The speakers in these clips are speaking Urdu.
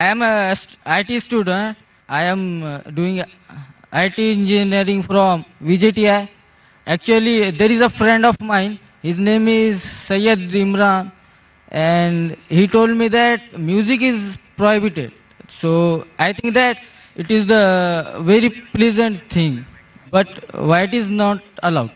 I am a IT student. I am doing IT engineering from VJTI. Actually, there is a friend of mine. His name is Syed Imran, and he told me that music is prohibited. So I think that it is the very pleasant thing, but why it is not allowed?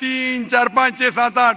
3 4 5 6 7 8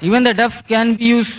Even the duff can be used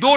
2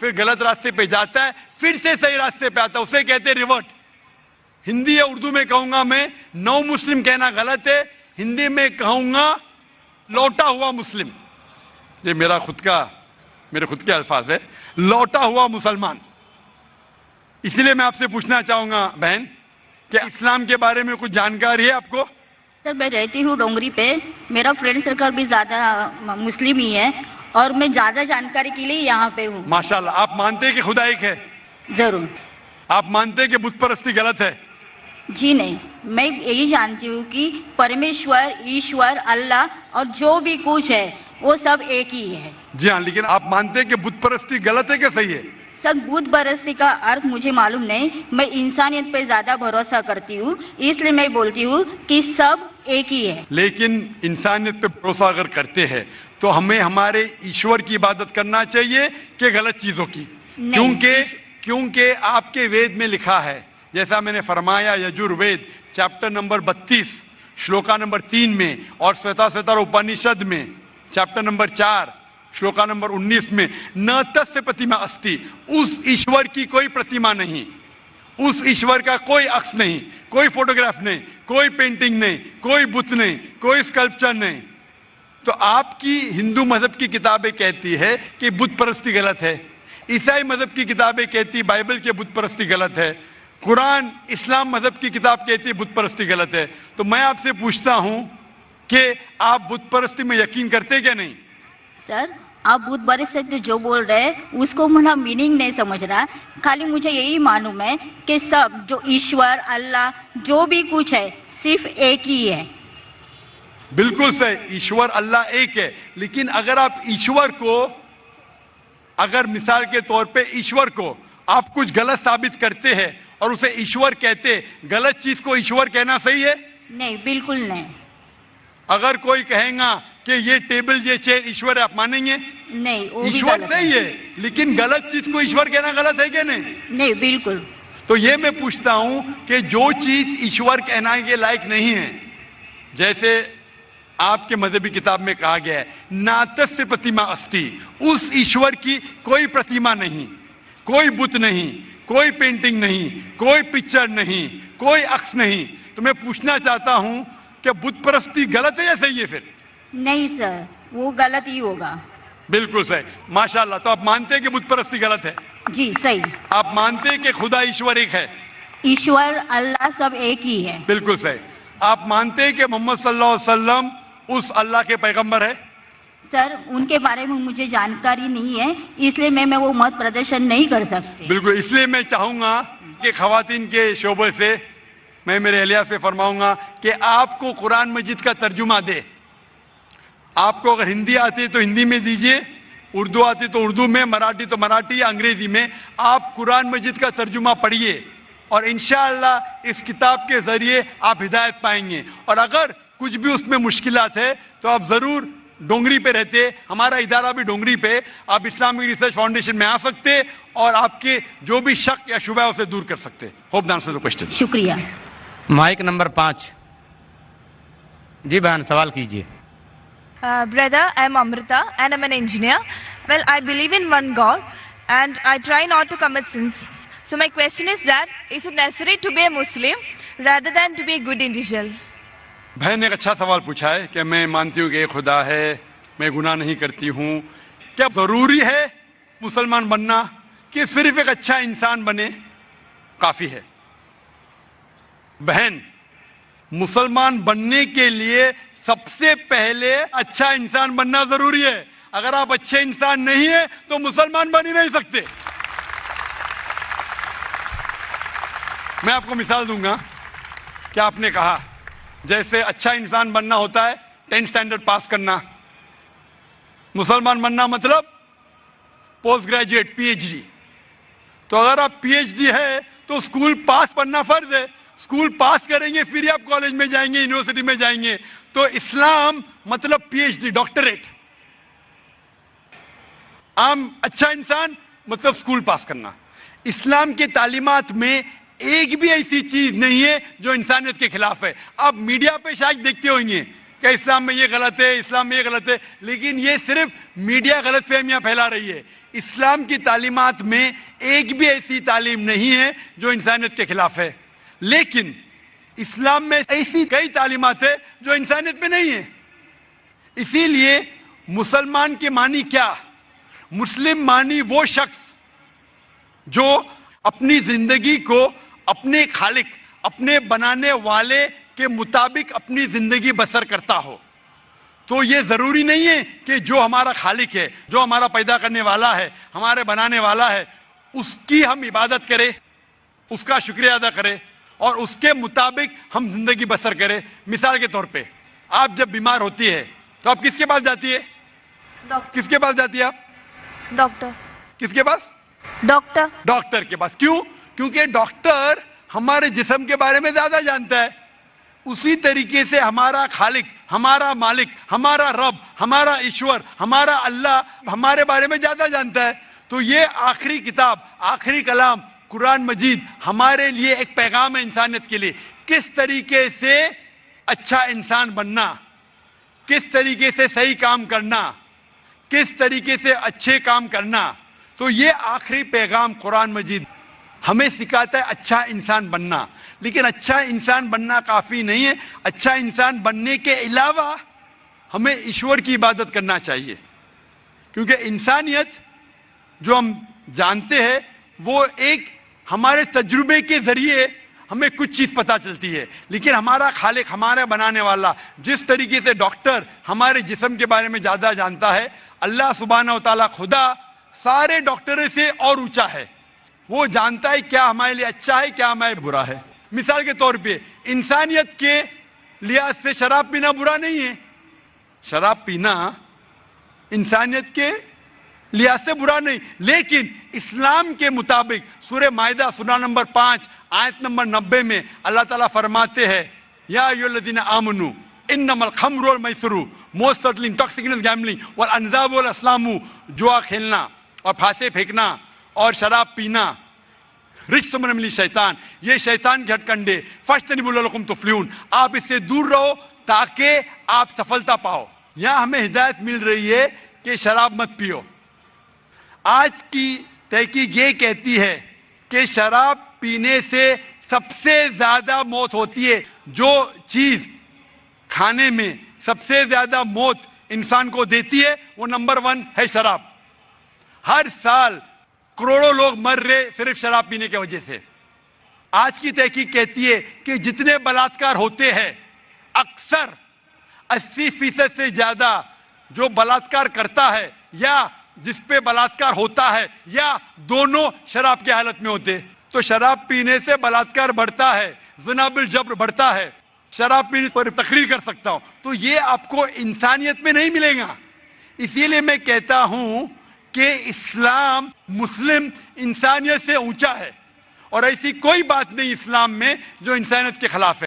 پھر غلط راستے پہ جاتا ہے، پھر سے صحیح راستے پہ آتا ہے، اسے کہتے ہیں ریورٹ. ہندی یا اردو میں کہوں گا میں، نو مسلم کہنا غلط ہے، ہندی میں کہوں گا لوٹا ہوا مسلم. یہ میرے خود کے الفاظ ہے، لوٹا ہوا مسلمان. اس لیے میں آپ سے پوچھنا چاہوں گا بہن کہ اسلام کے بارے میں کچھ جانکاری ہے آپ کو؟ سر میں رہتی ہوں ڈونگری پہ، میرا فرینڈ سرکل بھی زیادہ مسلم ہی ہے اور میں زیادہ جانکاری کے لیے یہاں پہ ہوں. ماشاءاللہ. آپ مانتے ہیں کہ خدا ایک ہے؟ ضرور. آپ مانتے ہیں کہ بت پرستی غلط ہے؟ جی نہیں، میں یہی جانتی ہوں کہ پرمیشور، ایشور، اللہ اور جو بھی کچھ ہے وہ سب ایک ہی ہے. جی ہاں، لیکن آپ مانتے ہیں کہ بت پرستی غلط ہے کہ صحیح ہے؟ سب بت پرستی کا ارتھ مجھے معلوم نہیں، میں انسانیت پہ زیادہ بھروسہ کرتی ہوں، اس لیے میں بولتی ہوں کہ سب ایک ہی ہے. لیکن انسانیت پہ بھروسہ اگر کرتے ہیں تو ہمیں ہمارے ایشور کی عبادت کرنا چاہیے کہ غلط چیزوں کی؟ کیونکہ آپ کے وید میں لکھا ہے، جیسا میں نے فرمایا، یجوروید چیپٹر نمبر 32 شلوکا نمبر 3 میں، اور سویتا اپنیشد میں چیپٹر نمبر 4 شلوکا نمبر 19 میں، نہ تسیہ پرتیما استی، اس ایشور کی کوئی پرتیما نہیں، اس ایشور کا کوئی عکس نہیں، کوئی فوٹوگراف نہیں، کوئی پینٹنگ نہیں، کوئی بت نہیں، کوئی اسکلپچر نہیں. تو آپ کی ہندو مذہب کی کتابیں کہتی ہے کہ بت پرستی غلط ہے، عیسائی مذہب کی کتابیں کہتی بائبل کے بت پرستی غلط ہے، قرآن اسلام مذہب کی کتاب کہتی ہے بت پرستی غلط ہے. تو میں آپ سے پوچھتا ہوں کہ آپ بت پرستی میں یقین کرتے کیا نہیں؟ سر آپ بت پرستی جو بول رہے ہیں اس کو میرا میننگ نہیں سمجھ رہا، خالی مجھے یہی معلوم ہے کہ سب جو ایشور، اللہ، جو بھی کچھ ہے صرف ایک ہی ہے. بالکل صحیح، ایشور اللہ ایک ہے. لیکن اگر آپ ایشور کو، اگر مثال کے طور پہ ایشور کو آپ کچھ غلط ثابت کرتے ہیں اور اسے ایشور کہتے، غلط چیز کو ایشور کہنا صحیح ہے؟ نہیں، بالکل نہیں. اگر کوئی کہے گا کہ یہ ٹیبل یہ چیئر ایشور ہے، آپ مانیں گے؟ نہیں، وہ بھی ایشور غلط صحیح ہے، لیکن غلط چیز کو ایشور کہنا غلط ہے کہ نہیں؟ نہیں، بالکل. تو یہ میں پوچھتا ہوں کہ جو چیز ایشور کہنا کے لائق نہیں ہے، جیسے آپ کے مذہبی کتاب میں کہا گیا ہے ناتسیہ پرتیما استی، اس ایشور کی کوئی پرتیما نہیں، کوئی بت نہیں، کوئی پینٹنگ نہیں، کوئی پکچر نہیں، کوئی عکس نہیں. تو میں پوچھنا چاہتا ہوں کہ بت پرستی غلط ہے یا صحیح ہے پھر؟ نہیں سر، وہ غلط ہی ہوگا. بالکل صحیح، ماشاءاللہ. تو آپ مانتے ہیں کہ بت پرستی غلط ہے؟ جی صحیح. آپ مانتے ہیں کہ خدا ایشور ایک ہے؟ ایشور، اللہ سب ایک ہی ہے. بالکل صحیح. آپ مانتے ہیں کہ محمد صلی اللہ علیہ وسلم اس اللہ کے پیغمبر ہے؟ سر ان کے بارے میں مجھے جانکاری نہیں ہے، اس لیے میں وہ مت پردرشن نہیں کر سکتی. بالکل. اس لیے میں چاہوں گا کہ خواتین کے شعبے سے میں میرے اہلیہ سے فرماؤں گا کہ آپ کو قرآن مجید کا ترجمہ دے. آپ کو اگر ہندی آتی ہے تو ہندی میں دیجئے، اردو آتی تو اردو میں، مراٹھی تو مراٹھی یا انگریزی میں. آپ قرآن مجید کا ترجمہ پڑھیے اور انشاءاللہ اس کتاب کے ذریعے آپ ہدایت پائیں گے. اور اگر کچھ بھی اس میں مشکلات ہے تو آپ ضرور ڈونگری پہ رہتے، ہمارا ادارہ بھی ڈونگری پہ، آپ اسلامک ریسرچ فاؤنڈیشن میں آ سکتے اور آپ کے جو بھی شک یا شبہ ہے اسے دور کر سکتے. Hope the answer the question. شکریہ. Mic number 5. جی بہن سوال کیجیے. Brother, I am Amrita and I am an engineer. Well, I believe in one God and I try not to commit sins. So my question is that, is it necessary to be a Muslim rather than to be a good individual? بہن نے ایک اچھا سوال پوچھا ہے کہ میں مانتی ہوں کہ ایک خدا ہے، میں گناہ نہیں کرتی ہوں، کیا ضروری ہے مسلمان بننا کہ صرف ایک اچھا انسان بنے کافی ہے؟ بہن، مسلمان بننے کے لیے سب سے پہلے اچھا انسان بننا ضروری ہے. اگر آپ اچھے انسان نہیں ہیں تو مسلمان بن ہی نہیں سکتے. میں آپ کو مثال دوں گا کہ آپ نے کہا جیسے اچھا انسان بننا ہوتا ہے 10th اسٹینڈرڈ پاس کرنا، مسلمان بننا مطلب پوسٹ گریجویٹ PhD. تو اگر آپ PhD ہے تو اسکول پاس پڑھنا فرض ہے. اسکول پاس کریں گے پھر ہی آپ کالج میں جائیں گے، یونیورسٹی میں جائیں گے. تو اسلام مطلب PhD، ڈاکٹریٹ. عام اچھا انسان مطلب اسکول پاس کرنا. اسلام کے تعلیمات میں ایک بھی ایسی چیز نہیں ہے جو انسانیت کے خلاف ہے. آپ میڈیا پہ شاید دیکھتے ہوں گے کہ اسلام میں یہ غلط ہے، اسلام میں یہ غلط ہے، لیکن یہ صرف میڈیا غلط فہمیاں پھیلا رہی ہے. اسلام کی تعلیمات میں ایک بھی ایسی تعلیم نہیں ہے جو انسانیت کے خلاف ہے، لیکن اسلام میں ایسی کئی تعلیمات ہیں جو انسانیت میں نہیں ہیں۔ اسی لیے مسلمان کے معنی کیا؟ مسلم معنی وہ شخص جو اپنی زندگی کو اپنے خالق، اپنے بنانے والے کے مطابق اپنی زندگی بسر کرتا ہو۔ تو یہ ضروری نہیں ہے کہ جو ہمارا خالق ہے، جو ہمارا پیدا کرنے والا ہے، ہمارے بنانے والا ہے، اس کی ہم عبادت کریں، اس کا شکریہ ادا کریں اور اس کے مطابق ہم زندگی بسر کریں۔ مثال کے طور پہ آپ جب بیمار ہوتی ہے تو آپ کس کے پاس جاتی ہے؟ کس کے پاس جاتی ہے آپ؟ ڈاکٹر. کس کے پاس؟ ڈاکٹر. ڈاکٹر کے پاس. کیوں؟ کیونکہ ڈاکٹر ہمارے جسم کے بارے میں زیادہ جانتا ہے۔ اسی طریقے سے ہمارا خالق، ہمارا مالک، ہمارا رب، ہمارا ایشور، ہمارا اللہ ہمارے بارے میں زیادہ جانتا ہے۔ تو یہ آخری کتاب، آخری کلام قرآن مجید ہمارے لیے ایک پیغام ہے انسانیت کے لیے، کس طریقے سے اچھا انسان بننا، کس طریقے سے صحیح کام کرنا، کس طریقے سے اچھے کام کرنا۔ تو یہ آخری پیغام قرآن مجید ہمیں سکھاتا ہے اچھا انسان بننا۔ لیکن اچھا انسان بننا کافی نہیں ہے، اچھا انسان بننے کے علاوہ ہمیں ایشور کی عبادت کرنا چاہیے، کیونکہ انسانیت جو ہم جانتے ہیں وہ ایک ہمارے تجربے کے ذریعے ہمیں کچھ چیز پتہ چلتی ہے، لیکن ہمارا خالق، ہمارا بنانے والا جس طریقے سے ڈاکٹر ہمارے جسم کے بارے میں زیادہ جانتا ہے، اللہ سبحانہ و تعالیٰ خدا سارے ڈاکٹروں سے اور اونچا ہے۔ وہ جانتا ہے کیا ہمارے لیے اچھا ہے، کیا ہمارے برا ہے۔ مثال کے طور پہ انسانیت کے لحاظ سے شراب پینا برا نہیں ہے، شراب پینا انسانیت کے لحاظ سے برا نہیں، لیکن اسلام کے مطابق سورہ مائدہ سورہ نمبر 5 آیت نمبر 90 میں اللہ تعالیٰ فرماتے ہیں یا ایھا الذین آمنوا انما الخمر والمیسر موسٹ سرٹنلی انٹاکسیکینٹ گیملنگ والانزاب والازلام، جوا کھیلنا اور پھانسے پھینکنا اور شراب پینا رجس من عمل شیطان، یہ شیطان کے ہتھ کنڈے، فاجتنبوا لعلکم تفلحون، آپ اس سے دور رہو تاکہ آپ سفلتا پاؤ۔ یہاں ہمیں ہدایت مل رہی ہے کہ شراب مت پیو۔ آج کی تحقیق یہ کہتی ہے کہ شراب پینے سے سب سے زیادہ موت ہوتی ہے۔ جو چیز کھانے میں سب سے زیادہ موت انسان کو دیتی ہے وہ نمبر 1 ہے شراب۔ ہر سال کروڑوں لوگ مر رہے صرف شراب پینے کی وجہ سے۔ آج کی تحقیق کہتی ہے کہ جتنے بلاತ್ಕಾರ ہوتے ہیں اکثر 80% سے زیادہ جو بلاತ್ಕಾರ کرتا ہے یا جس پہ بلاತ್ಕಾರ ہوتا ہے یا دونوں شراب کی حالت میں ہوتے۔ تو شراب پینے سے بلاತ್ಕಾರ بڑھتا ہے، زنا بالجبر بڑھتا ہے۔ شراب پینے پر تقریر کر سکتا ہوں، تو یہ آپ کو انسانیت میں نہیں ملے گا۔ اسی لیے میں کہتا ہوں کہ اسلام مسلم انسانیت سے اونچا ہے، اور ایسی کوئی بات نہیں اسلام میں جو انسانیت کے خلاف ہے۔